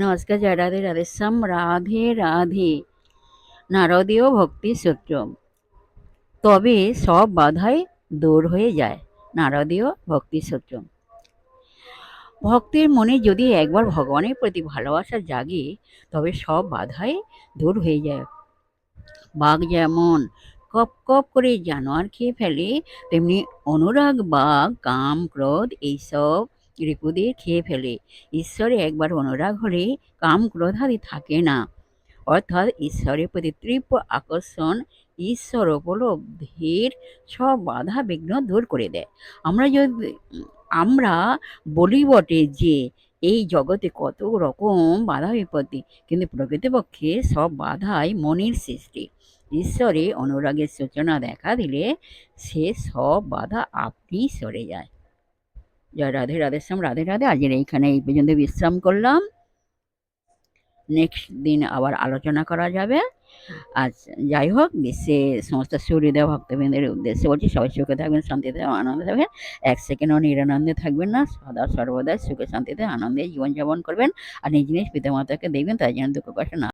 নমস্কার, জয় রাধে রাধেশ্যাম, রাধে রাধে। নারদীয় ভক্তি সূত্র। তবে সব বাধাই দূর হয়ে যায়। নারদীয় ভক্তি সূত্র। ভক্তের মনে যদি একবার ভগবানের প্রতি ভালোবাসা জাগে, তবে সব বাধাই দূর হয়ে যায়। বাঘ যেমন কপ কপ করে জানোয়ার খেয়ে ফেলে, তেমনি অনুরাগ বাঘ কাম ক্রোধ এইসব রিপুদের খেয়ে ফেলে। ঈশ্বরে একবার অনুরাগ হলে কাম ক্রোধ আদি থাকে না। অর্থাৎ ঈশ্বরের প্রতি তীব্র আকর্ষণ ঈশ্বর উপলব্ধির সব বাধা বিঘ্ন দূর করে দেয়। আমরা বলি বটে যে এই জগতে কত রকম বাধা বিপত্তি, কিন্তু প্রকৃতপক্ষে সব বাধাই মনের সৃষ্টি। ঈশ্বরে অনুরাগের সূচনা দেখা দিলে সে সব বাধা আপনি সরে যায়। জয় রাধে রাধেশ্যাম, রাধে রাধে। আজকের এইখানে এই পর্যন্ত বিশ্রাম করলাম। নেক্সট দিন আবার আলোচনা করা যাবে। আচ্ছা, যাই হোক, বিশ্বের সমস্ত সুহৃদয় ভক্তবৃন্দের উদ্দেশ্যে বলছি, সবাই সুখে থাকবেন, শান্তিতে আনন্দে থাকবেন, এক সেকেন্ডও নিরানন্দে থাকবেন না, সদা সর্বদা সুখে শান্তিতে আনন্দে জীবনযাপন করবেন। আর নিজ নিজ পিতামাতাকে দেখবেন, তাই যেন দুঃখ কষ্ট না